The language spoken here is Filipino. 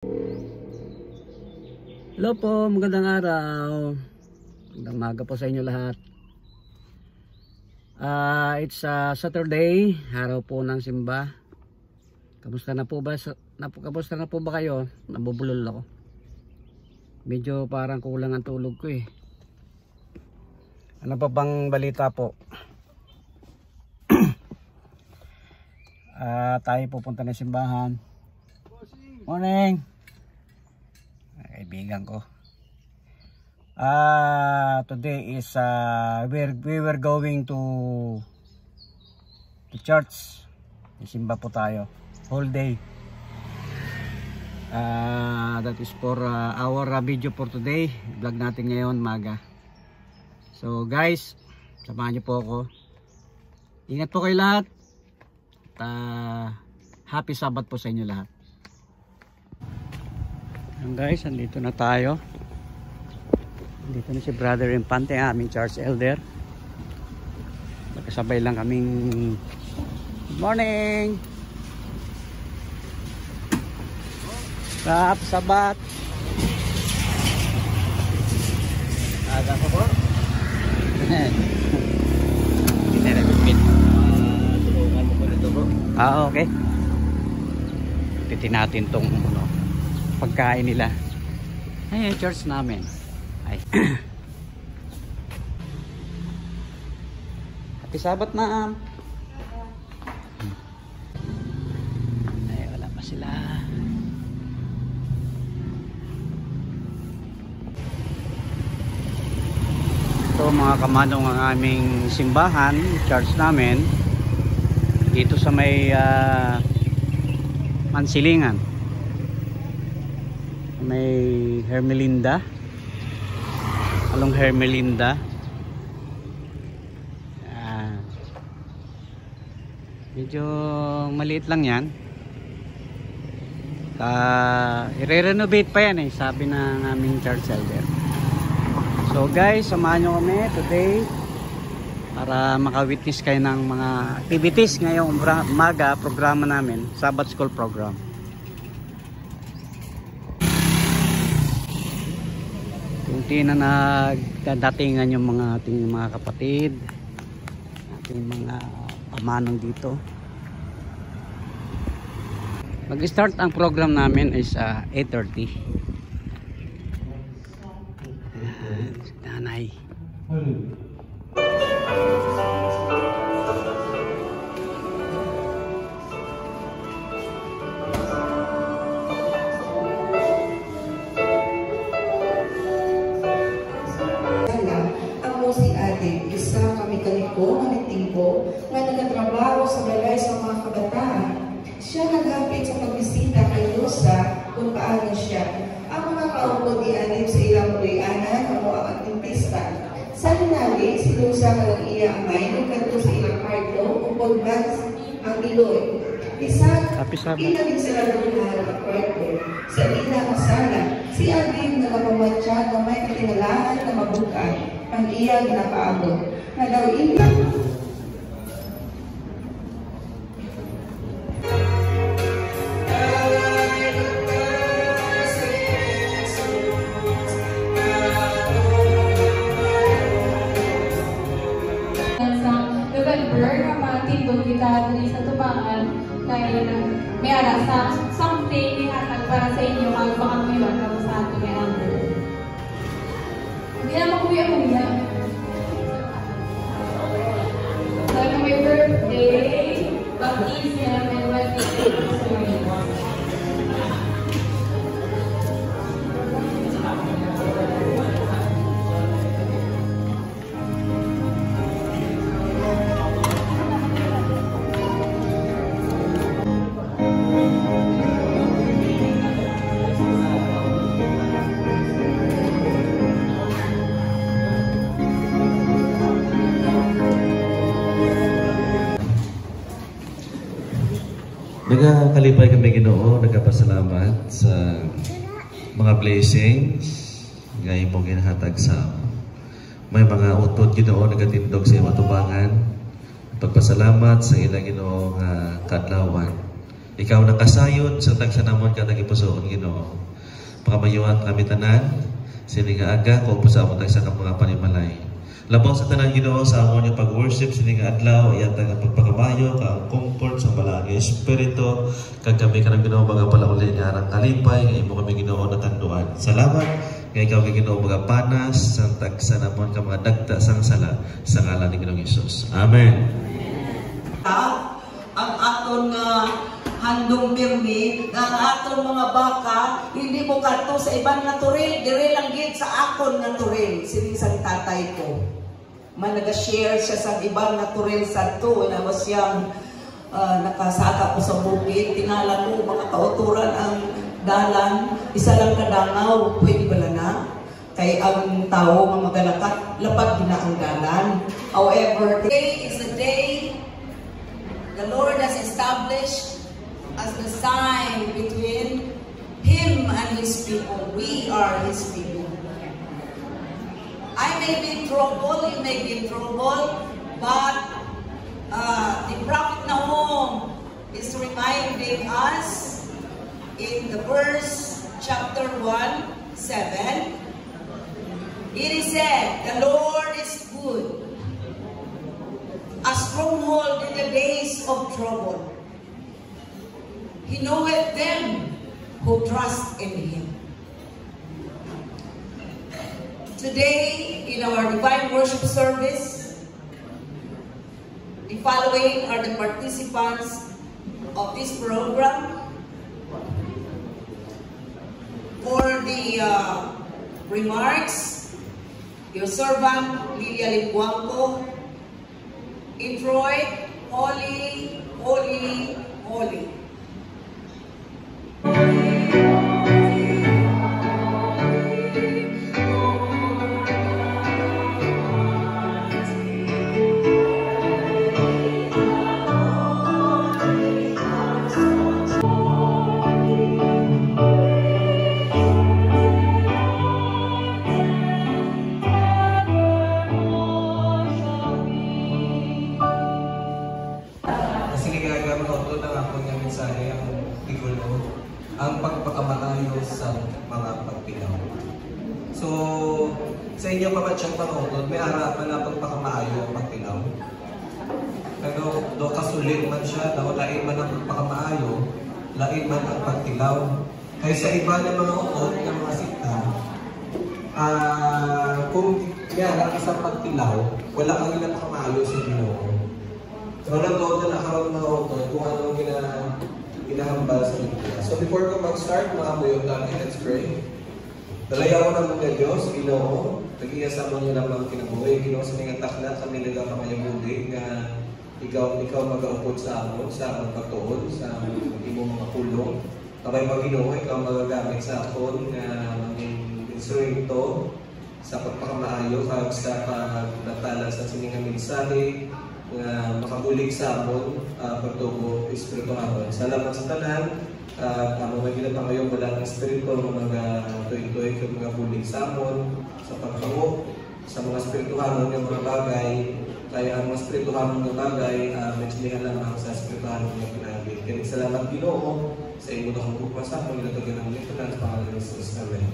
Hello po, magandang araw. Magandang umaga po sa inyo lahat. It's Saturday, araw po ng simba. Kamusta na po ba? Kamusta na po ba kayo? Nabubulol ako. Medyo parang kulang ang tulog ko eh. Ano pa bang balita po? Tayo pupunta na simbahan. Morning. Kaibigan ko. Today is we were going to church. Simba po tayo whole day. That is for our video for today. Vlog natin ngayon maga. So guys, samahan niyo po ako. Ingat po kayo lahat. Happy Sabbath po sa inyo lahat. Ayan guys, andito na tayo. Andito na si Brother Infante, aming church elder. Magkasabay lang kaming good morning. Happy Sabbath. Aga ko po. Hindi na nagpipit. Tulungan mo ko nito bro. Okay. Pitin natin tong pagkain nila. Ay, church namin. Ay. Happy Sabbath, ma'am. Ay, wala pa sila. Ito mga kamanong ang aming simbahan, church namin. Dito sa may Mansilingan. May Hermelinda, along Hermelinda. Medyo maliit lang yan. I-renovate pa yan sabi ng aming church elder. So guys, samahan nyo kami today para maka-witness kayo ng mga activities ngayong umaga programa namin, Sabbath School program. Kunti na nagdatingan yung mga ating mga kapatid, ating mga pamanong dito. Mag-start ang program namin is 8:30. Nanay. Na nagtatrabaho sa balay sa mga kabataan. Siya naghapit sa pagbisita kay Rosa kung paano siya. Ang mga kaupo di anib sa ilang pulianan ang mga aktivista. Sa linali, si Rosa kalang iya amay nagkanto sa ilang karto upod bags ang iloy. Isang inagin sila lumahan ang kwarto. Sa ilang masala, si Adib nagpapamatya na may katinalahan na mabukan ang iya ginapaabot. Na daw ilang kita diri sa tubangan kay may ara sa something ihatag para sa inyo kag pangamiwan kamo sa ato may elder. Hindi na makuya mo niya. Sa may birthday, baptism, and wedding ceremony. Nagakalipay kami Ginoo, nagapasalamat sa mga blessings nga imong ginahatag sa may mga utod Ginoo nagatindog sa imong tubangan. Pagpasalamat sa ilang Ginoo nga kadlawan. Ikaw nakasayod sa tagsanamon ka tagipusoon Ginoo. Pakamayuan kami tanan sini nga aga ko sa among tagsa ka mga panimalay. Labaw sa tanan Ginoo sa amon nga pag-worship sini nga adlaw iyata nga pagpakamayo ka comfort sa balagi espiritu kag kami kanang Ginoo baga palauli nga arang kalipay nga imo kami Ginoo natanduan. Salamat nga ikaw kay Ginoo baga panas sa tagsanamon ka mga dagta sang sala sa ngalan ni Ginoong Hesus. Amen. Ang aton handong pirmi, ang aton mga baka, hindi mo kato sa ibang naturil, dire lang gid sa akon naturil, sining sa tatay ko. Man nag-share siya sa ibang naturil sa to, na was siyang nakasaka ko sa bukid, tinala ko mga kauturan ang dalan, isa lang kadangaw, pwede ba na? Kay ang tao, mga magalakat, lapad na ang dalan. However, today is the day the Lord has established as the sign between Him and His people. We are His people. I may be in trouble, you may be in trouble, but the Prophet Nahum is reminding us in the verse chapter 1:7. It is said, the Lord is good, a stronghold in the days of trouble. He knoweth them who trust in Him. Today, in our divine worship service, the following are the participants of this program. For the remarks, your servant, Lilia Libuanco, introit, holy, holy, holy. Ang pagpakamatayos sa mga pagpilaw. So, sa inyo pabatsang panghotod, may harapan na pagpakamaayo ang pagpilaw. Pero do kasulit man siya, daw lain man ang pagpakamaayo, lain man ang pagtilaw. Kaya sa iba ng mga utod, ng mga sikta, kung yara sa pagtilaw, wala kang pagpakamaayo sa Ginoo. So, nag-utod na karoon ng utod kung anong ginahambal sa Biblia. So before ko mag-start, mga muyog natin, let's pray. Dalayaw ng mga Diyos, Ginoo, nag-iasama niyo lang mga kinabuhi. Ginoo, sa mga takla, kami nagkakamayabuli na ikaw mag-aupod sa amon, sa among pagtuon, sa imong mga pulong. Kapag mag-Ginoo, ikaw magagamit sa akon na maging instrumento sa pagpakamaayo, sa pagtatala sa siningang mensahe, nga makabulig sa amon pagtubo espirituhanon. Salamat sa tanan. Kamo nga ginapa ngayon wala ng espiritu ng mga tuig-tuig ng mga bulig sa amon sa pagpango sa mga espirituhanon ng mga bagay. Kaya ang mga espirituhanon ng bagay mensyonihan lamang sa espirituhanon ng pinagil. Kaya salamat Ginoo sa imo na kong pagpasa. Pagkatagyan ng ito na sa pangalan ng Jesus. Amen.